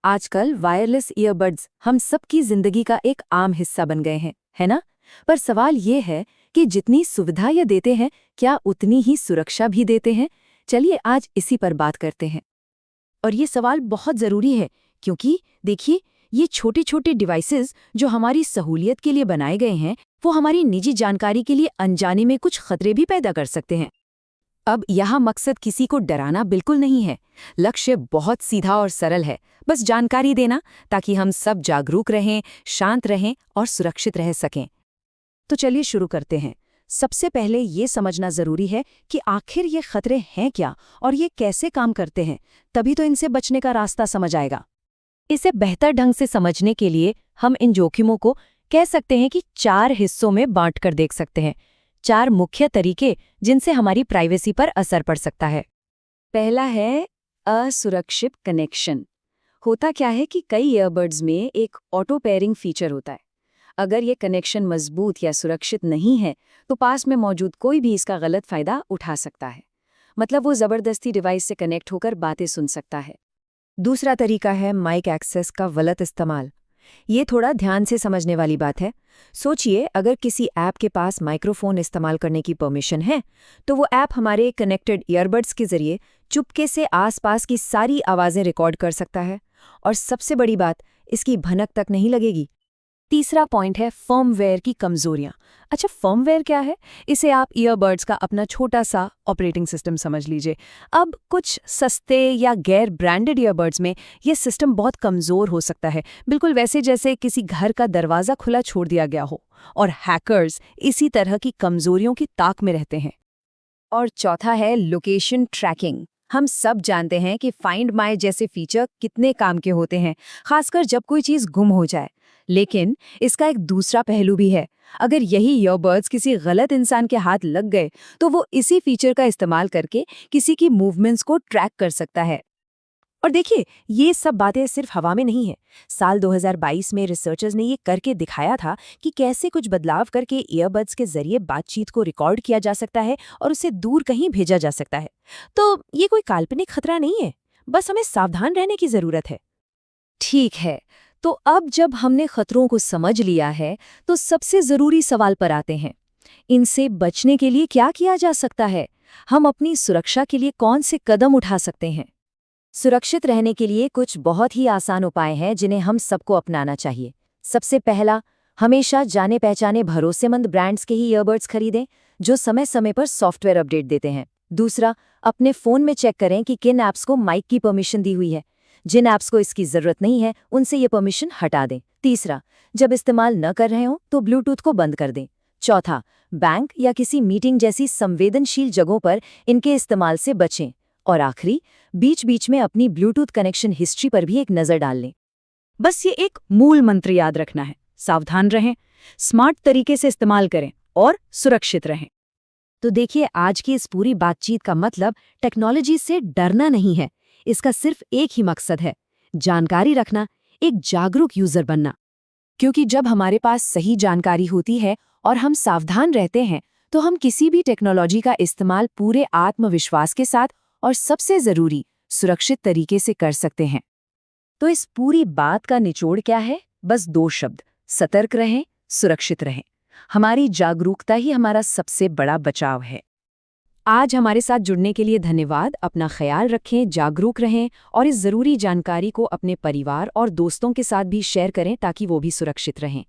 आजकल wireless earbuds हम सबकी जिंदगी का एक आम हिस्सा बन गए हैं, है ना? पर सवाल ये है कि जितनी सुविधा ये देते हैं, क्या उतनी ही सुरक्षा भी देते हैं? चलिए आज इसी पर बात करते हैं। और ये सवाल बहुत ज़रूरी है क्योंकि देखिए, ये छोटे छोटे डिवाइसेस जो हमारी सहूलियत के लिए बनाए गए हैं, वो हमारी निजी जानकारी के लिए अनजाने में कुछ खतरे भी पैदा कर सकते हैं। अब यहाँ मकसद किसी को डराना बिल्कुल नहीं है। लक्ष्य बहुत सीधा और सरल है, बस जानकारी देना ताकि हम सब जागरूक रहें, शांत रहें और सुरक्षित रह सकें। तो चलिए शुरू करते हैं। सबसे पहले ये समझना ज़रूरी है कि आखिर ये खतरे हैं क्या और ये कैसे काम करते हैं, तभी तो इनसे बचने का रास्ता समझ आएगा। इसे बेहतर ढंग से समझने के लिए हम इन जोखिमों को कह सकते हैं कि 4 हिस्सों में बांटकर देख सकते हैं। 4 मुख्य तरीके जिनसे हमारी प्राइवेसी पर असर पड़ सकता है। पहला है असुरक्षित कनेक्शन। होता क्या है कि कई ईयरबड्स में एक ऑटो पेयरिंग फीचर होता है। अगर ये कनेक्शन मजबूत या सुरक्षित नहीं है तो पास में मौजूद कोई भी इसका गलत फायदा उठा सकता है। मतलब वो ज़बरदस्ती डिवाइस से कनेक्ट होकर बातें सुन सकता है। दूसरा तरीका है माइक एक्सेस का गलत इस्तेमाल। ये थोड़ा ध्यान से समझने वाली बात है। सोचिए, अगर किसी ऐप के पास माइक्रोफोन इस्तेमाल करने की परमिशन है, तो वो ऐप हमारे कनेक्टेड ईयरबड्स के जरिए चुपके से आसपास की सारी आवाज़ें रिकॉर्ड कर सकता है। और सबसे बड़ी बात, इसकी भनक तक नहीं लगेगी। तीसरा पॉइंट है फर्मवेयर की कमजोरियां। अच्छा, फर्मवेयर क्या है? इसे आप ईयरबड्स का अपना छोटा सा ऑपरेटिंग सिस्टम समझ लीजिए। अब कुछ सस्ते या गैर ब्रांडेड ईयरबड्स में ये सिस्टम बहुत कमजोर हो सकता है, बिल्कुल वैसे जैसे किसी घर का दरवाज़ा खुला छोड़ दिया गया हो। और हैकर्स इसी तरह की कमजोरियों की ताक में रहते हैं। और चौथा है लोकेशन ट्रैकिंग। हम सब जानते हैं कि फाइंड माय जैसे फीचर कितने काम के होते हैं, खासकर जब कोई चीज़ गुम हो जाए। लेकिन इसका एक दूसरा पहलू भी है। अगर यही ईयरबड्स किसी गलत इंसान के हाथ लग गए तो वो इसी फीचर का इस्तेमाल करके किसी की मूवमेंट्स को ट्रैक कर सकता है। और देखिए, ये सब बातें सिर्फ हवा में नहीं है। साल 2022 में रिसर्चर्स ने ये करके दिखाया था कि कैसे कुछ बदलाव करके ईयरबड्स के जरिए बातचीत को रिकॉर्ड किया जा सकता है और उसे दूर कहीं भेजा जा सकता है। तो ये कोई काल्पनिक खतरा नहीं है, बस हमें सावधान रहने की जरूरत है। ठीक है, तो अब जब हमने खतरों को समझ लिया है, तो सबसे ज़रूरी सवाल पर आते हैं। इनसे बचने के लिए क्या किया जा सकता है? हम अपनी सुरक्षा के लिए कौन से कदम उठा सकते हैं? सुरक्षित रहने के लिए कुछ बहुत ही आसान उपाय हैं जिन्हें हम सबको अपनाना चाहिए। सबसे पहला, हमेशा जाने पहचाने भरोसेमंद ब्रांड्स के ही ईयरबड्स खरीदें, जो समय समय पर सॉफ्टवेयर अपडेट देते हैं। दूसरा, अपने फ़ोन में चेक करें कि किन ऐप्स को माइक की परमिशन दी हुई है। जिन ऐप्स को इसकी ज़रूरत नहीं है, उनसे ये परमिशन हटा दें। तीसरा, जब इस्तेमाल न कर रहे हों तो ब्लूटूथ को बंद कर दें। चौथा, बैंक या किसी मीटिंग जैसी संवेदनशील जगहों पर इनके इस्तेमाल से बचें। और आखिरी, बीच बीच में अपनी ब्लूटूथ कनेक्शन हिस्ट्री पर भी एक नज़र डाल लें। बस ये एक मूल मंत्र याद रखना है। सावधान रहें, स्मार्ट तरीके से इस्तेमाल करें और सुरक्षित रहें। तो देखिए, आज की इस पूरी बातचीत का मतलब टेक्नोलॉजी से डरना नहीं है। इसका सिर्फ एक ही मकसद है, जानकारी रखना, एक जागरूक यूजर बनना। क्योंकि जब हमारे पास सही जानकारी होती है और हम सावधान रहते हैं, तो हम किसी भी टेक्नोलॉजी का इस्तेमाल पूरे आत्मविश्वास के साथ और सबसे ज़रूरी, सुरक्षित तरीके से कर सकते हैं। तो इस पूरी बात का निचोड़ क्या है? बस 2 शब्द: सतर्क रहें, सुरक्षित रहें। हमारी जागरूकता ही हमारा सबसे बड़ा बचाव है। आज हमारे साथ जुड़ने के लिए धन्यवाद। अपना ख्याल रखें, जागरूक रहें और इस ज़रूरी जानकारी को अपने परिवार और दोस्तों के साथ भी शेयर करें ताकि वो भी सुरक्षित रहें।